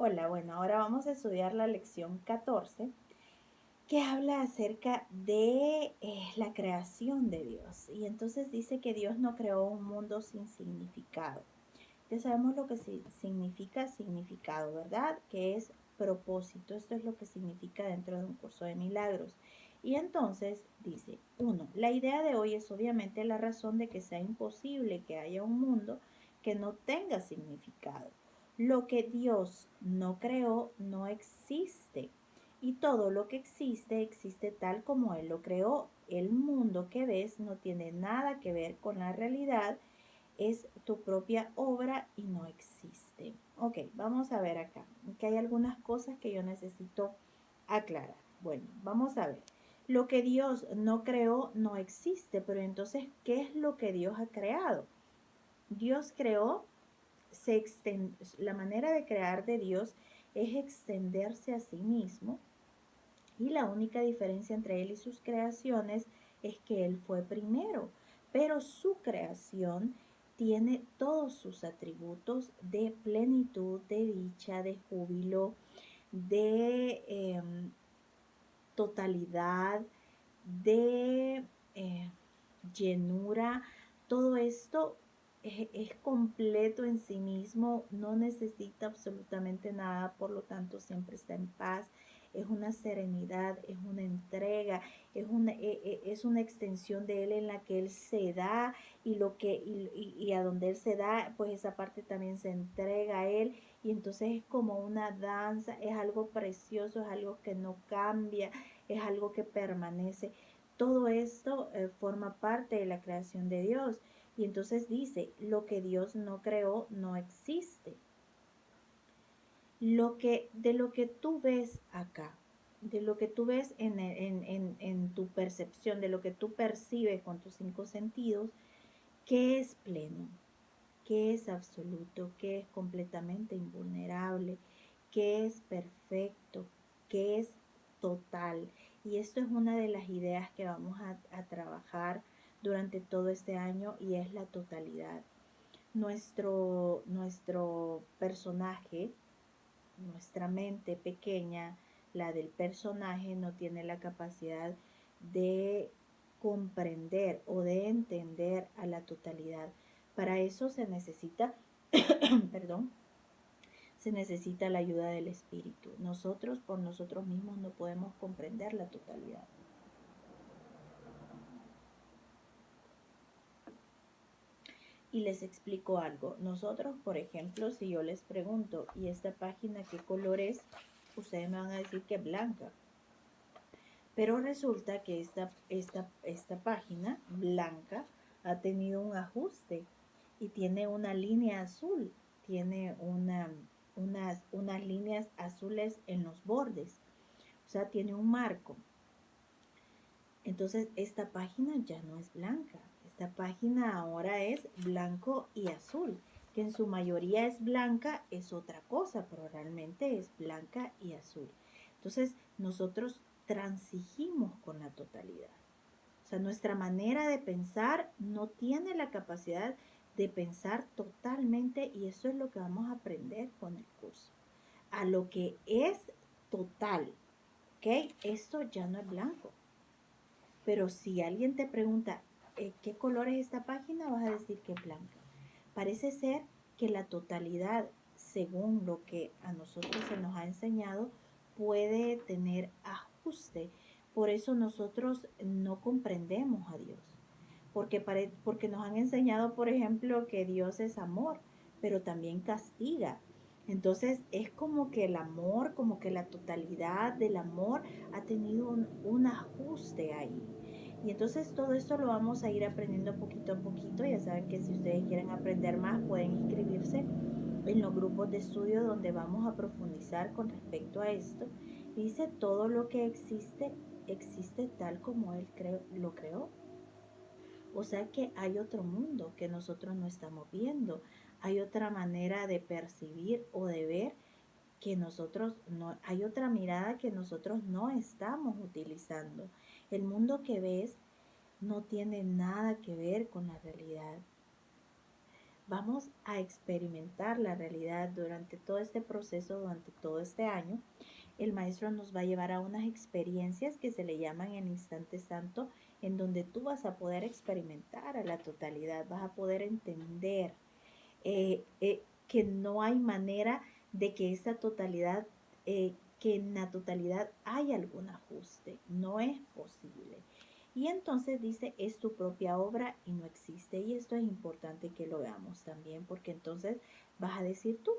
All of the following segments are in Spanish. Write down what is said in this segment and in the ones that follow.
Hola, bueno, ahora vamos a estudiar la lección 14 que habla acerca de la creación de Dios. Y entonces dice que Dios no creó un mundo sin significado. Ya sabemos lo que significa significado, ¿verdad? Que es propósito. Esto es lo que significa dentro de un curso de milagros. Y entonces dice, uno, la idea de hoy es obviamente la razón de que sea imposible que haya un mundo que no tenga significado. Lo que Dios no creó no existe. Y todo lo que existe existe tal como Él lo creó. El mundo que ves no tiene nada que ver con la realidad, es tu propia obra y no existe. Ok, vamos a ver acá, que hay algunas cosas que yo necesito aclarar. Bueno, vamos a ver. Lo que Dios no creó no existe, pero entonces, ¿qué es lo que Dios ha creado? Dios creó, la manera de crear de Dios es extenderse a sí mismo y la única diferencia entre Él y sus creaciones es que Él fue primero, pero su creación tiene todos sus atributos de plenitud, de dicha, de júbilo, de totalidad, de eh, llenura. Todo esto es completo en sí mismo, no necesita absolutamente nada, por lo tanto siempre está en paz. Es una serenidad, es una entrega, es una extensión de Él en la que Él se da y a donde Él se da, pues esa parte también se entrega a Él y entonces es como una danza, es algo precioso, es algo que no cambia, es algo que permanece. Todo esto forma parte de la creación de Dios. Y entonces dice, lo que Dios no creó no existe. De lo que tú ves acá, de lo que tú ves en tu percepción, de lo que tú percibes con tus cinco sentidos, ¿qué es pleno? ¿Qué es absoluto? ¿Qué es completamente invulnerable? ¿Qué es perfecto? ¿Qué es total? Y esto es una de las ideas que vamos a trabajar durante todo este año y es la totalidad. Nuestro personaje, nuestra mente pequeña, la del personaje, no tiene la capacidad de comprender o de entender a la totalidad. Para eso se necesita, perdón, se necesita la ayuda del Espíritu. Nosotros por nosotros mismos no podemos comprender la totalidad. Y les explico algo. Nosotros, por ejemplo, si yo les pregunto, ¿y esta página qué color es? Ustedes me van a decir que es blanca. Pero resulta que esta página blanca ha tenido un ajuste y tiene una línea azul, tiene unas líneas azules en los bordes, o sea, tiene un marco. Entonces, esta página ya no es blanca, esta página ahora es blanco y azul, que en su mayoría es blanca, es otra cosa, pero realmente es blanca y azul. Entonces, nosotros transigimos con la totalidad. O sea, nuestra manera de pensar no tiene la capacidad de pensar totalmente y eso es lo que vamos a aprender con el curso. A lo que es total, ¿ok? Esto ya no es blanco. Pero si alguien te pregunta, ¿qué color es esta página? Vas a decir que es blanca. Parece ser que la totalidad, según lo que a nosotros se nos ha enseñado, puede tener ajuste. Por eso nosotros no comprendemos a Dios. Porque nos han enseñado, por ejemplo, que Dios es amor, pero también castiga. Entonces es como que el amor, como que la totalidad del amor ha tenido un ajuste ahí. Y entonces todo esto lo vamos a ir aprendiendo poquito a poquito. Ya saben que si ustedes quieren aprender más pueden inscribirse en los grupos de estudio donde vamos a profundizar con respecto a esto. Y dice, todo lo que existe, existe tal como Él lo creó. O sea que hay otro mundo que nosotros no estamos viendo. Hay otra manera de percibir o de ver que nosotros no, hay otra mirada que nosotros no estamos utilizando. El mundo que ves no tiene nada que ver con la realidad. vamos a experimentar la realidad durante todo este proceso, durante todo este año. El maestro nos va a llevar a unas experiencias que se le llaman el instante santo, en donde tú vas a poder experimentar a la totalidad, vas a poder entender que no hay manera de que esa totalidad, que en la totalidad hay algún ajuste, no es posible. Y entonces dice, es tu propia obra y no existe. Y esto es importante que lo veamos también, porque entonces vas a decir tú,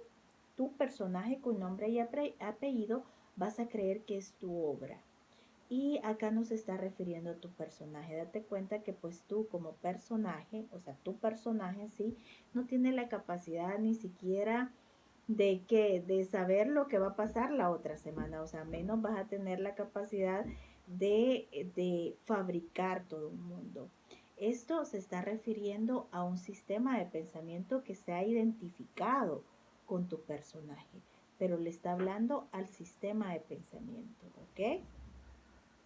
tu personaje con nombre y apellido, vas a creer que es tu obra. Y acá nos está refiriendo a tu personaje. Date cuenta que pues tú como personaje, o sea, tu personaje sí, no tiene la capacidad ni siquiera de saber lo que va a pasar la otra semana. O sea, menos vas a tener la capacidad de fabricar todo un mundo. Esto se está refiriendo a un sistema de pensamiento que se ha identificado con tu personaje, pero le está hablando al sistema de pensamiento, ¿ok?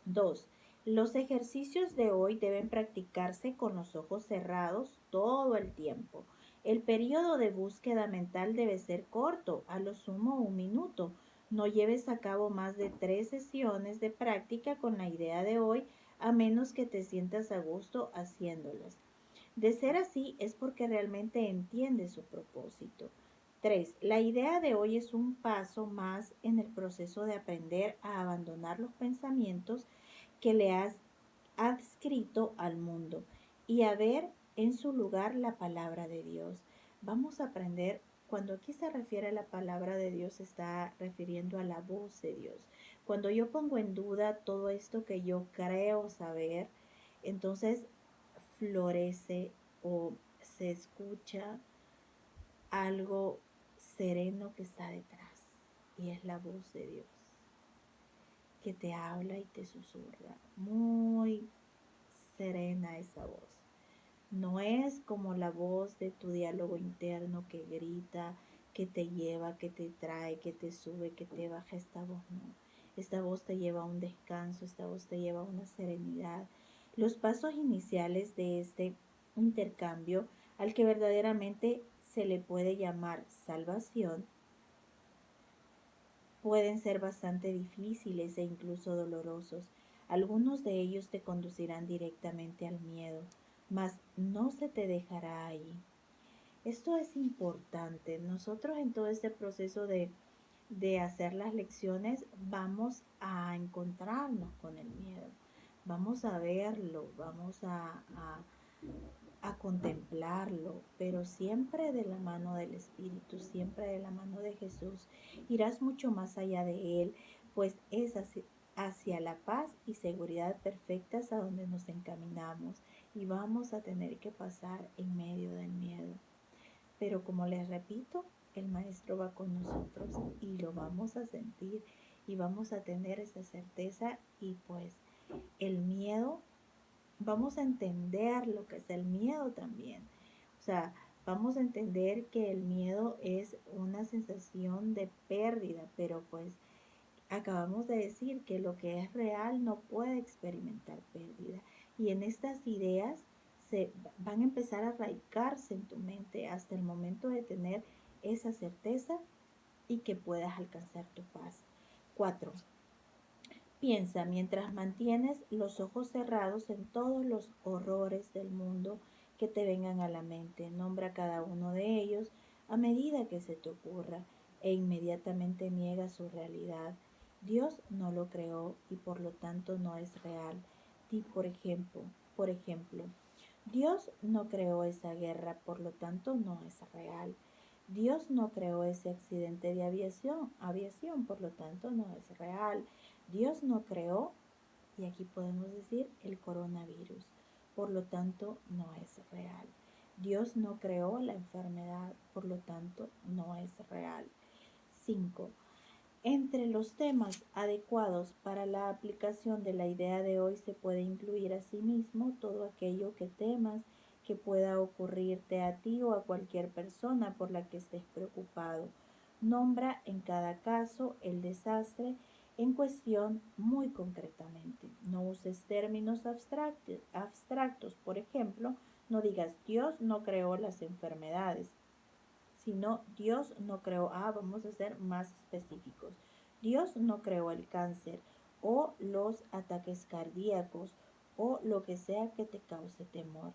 2. Los ejercicios de hoy deben practicarse con los ojos cerrados todo el tiempo. El periodo de búsqueda mental debe ser corto, a lo sumo 1 minuto. No lleves a cabo más de 3 sesiones de práctica con la idea de hoy, a menos que te sientas a gusto haciéndolas. De ser así, es porque realmente entiendes su propósito. 3. La idea de hoy es un paso más en el proceso de aprender a abandonar los pensamientos que le has adscrito al mundo y a ver en su lugar la palabra de Dios. Vamos a aprender, cuando aquí se refiere a la palabra de Dios, se está refiriendo a la voz de Dios. Cuando yo pongo en duda todo esto que yo creo saber, entonces florece o se escucha algo sereno que está detrás, y es la voz de Dios que te habla y te susurra. Muy serena esa voz. No es como la voz de tu diálogo interno que grita, que te lleva, que te trae, que te sube, que te baja. Esta voz no. Esta voz te lleva a un descanso, esta voz te lleva a una serenidad. Los pasos iniciales de este intercambio, al que verdaderamente se le puede llamar salvación, pueden ser bastante difíciles e incluso dolorosos. Algunos de ellos te conducirán directamente al miedo, mas no se te dejará ahí. Esto es importante. Nosotros en todo este proceso de hacer las lecciones vamos a encontrarnos con el miedo, vamos a verlo, vamos a contemplarlo, pero siempre de la mano del Espíritu, siempre de la mano de Jesús. Irás mucho más allá de Él, pues es hacia la paz y seguridad perfectas a donde nos encaminamos, y vamos a tener que pasar en medio del miedo. Pero como les repito, el Maestro va con nosotros y lo vamos a sentir y vamos a tener esa certeza, y pues el miedo, vamos a entender lo que es el miedo también. O sea, vamos a entender que el miedo es una sensación de pérdida, pero pues acabamos de decir que lo que es real no puede experimentar pérdida. Y en estas ideas se van a empezar a arraigarse en tu mente hasta el momento de tener esa certeza y que puedas alcanzar tu paz. 4. Piensa mientras mantienes los ojos cerrados en todos los horrores del mundo que te vengan a la mente. Nombra cada uno de ellos a medida que se te ocurra e inmediatamente niega su realidad. Dios no lo creó y por lo tanto no es real. Di por ejemplo, Dios no creó esa guerra, por lo tanto no es real. Dios no creó ese accidente de aviación, por lo tanto no es real. Dios no creó, y aquí podemos decir, el coronavirus, por lo tanto no es real. Dios no creó la enfermedad, por lo tanto no es real. 5. Entre los temas adecuados para la aplicación de la idea de hoy se puede incluir asimismo todo aquello que temas que pueda ocurrirte a ti o a cualquier persona por la que estés preocupado. Nombra en cada caso el desastre en cuestión muy concretamente. No uses términos abstractos. Por ejemplo, No digas, Dios no creó las enfermedades, sino Dios no creó, vamos a ser más específicos. Dios no creó el cáncer o los ataques cardíacos o lo que sea que te cause temor.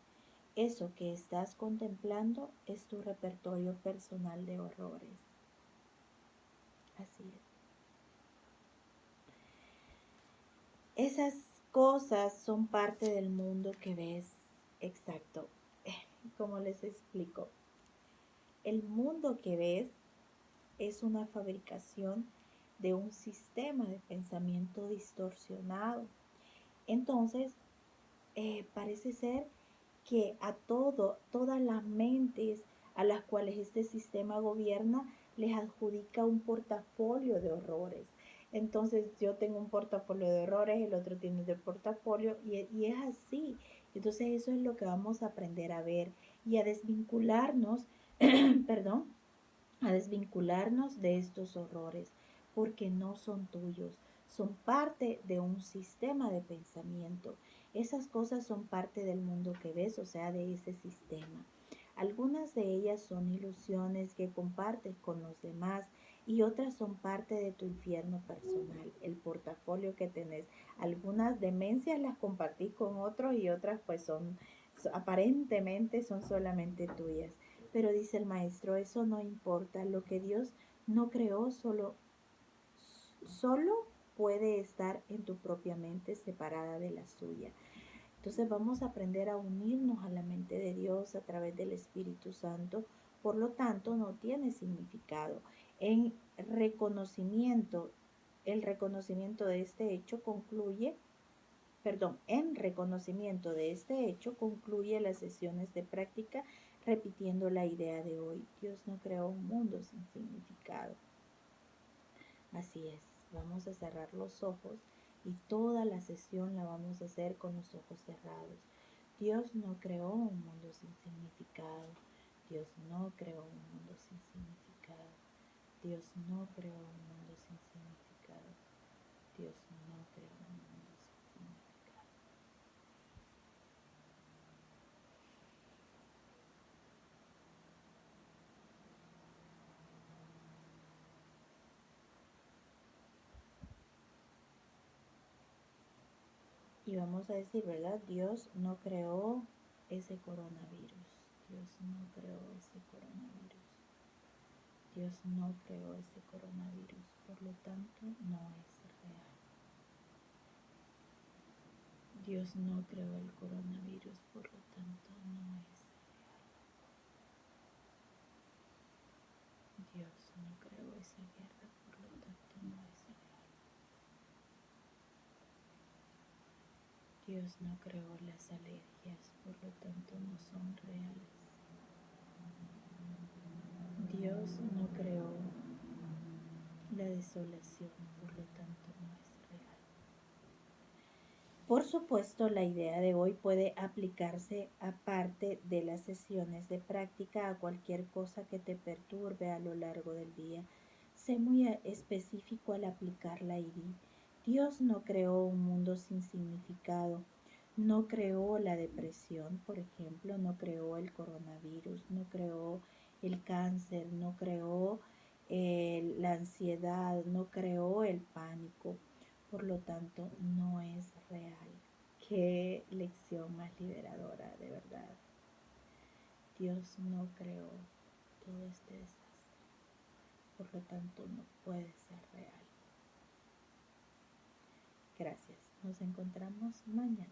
Eso que estás contemplando es tu repertorio personal de horrores. Así es. Esas cosas son parte del mundo que ves. Exacto. Como les explico, el mundo que ves es una fabricación de un sistema de pensamiento distorsionado. Entonces, parece ser que a todas las mentes a las cuales este sistema gobierna, les adjudica un portafolio de horrores. Entonces yo tengo un portafolio de horrores, el otro tiene otro portafolio y es así. Entonces eso es lo que vamos a aprender a ver y a desvincularnos, perdón, a desvincularnos de estos horrores, porque no son tuyos, son parte de un sistema de pensamiento. Esas cosas son parte del mundo que ves, o sea, de ese sistema. Algunas de ellas son ilusiones que compartes con los demás y otras son parte de tu infierno personal, el portafolio que tenés. Algunas demencias las compartís con otros y otras pues aparentemente son solamente tuyas. Pero dice el maestro, eso no importa, lo que Dios no creó solo puede estar en tu propia mente separada de la suya. Entonces vamos a aprender a unirnos a la mente de Dios a través del Espíritu Santo. Por lo tanto, no tiene significado. En reconocimiento, el reconocimiento de este hecho concluye, en reconocimiento de este hecho concluye las sesiones de práctica repitiendo la idea de hoy. Dios no creó un mundo sin significado. Así es, vamos a cerrar los ojos y toda la sesión la vamos a hacer con los ojos cerrados. Dios no creó un mundo sin significado. Dios no creó un mundo sin significado. Dios no creó un mundo sin significado. Dios no creó un mundo sin significado. Y vamos a decir, ¿verdad? Dios no creó ese coronavirus. Dios no creó ese coronavirus. Dios no creó ese coronavirus. Por lo tanto, no es real. Dios no creó el coronavirus. Por lo tanto, no es real. Dios no creó esa guerra. Por lo tanto, no es real. Dios no creó las alergias. Por lo tanto, no son reales. Dios no creó la desolación, por lo tanto no es real. Por supuesto, la idea de hoy puede aplicarse aparte de las sesiones de práctica a cualquier cosa que te perturbe a lo largo del día. Sé muy específico al aplicarla y di, Dios no creó un mundo sin significado. No creó la depresión, por ejemplo, no creó el coronavirus, no creó el cáncer, no creó la ansiedad, no creó el pánico. Por lo tanto, no es real. Qué lección más liberadora, de verdad. Dios no creó todo este desastre. Por lo tanto, no puede ser real. Gracias. Nos encontramos mañana.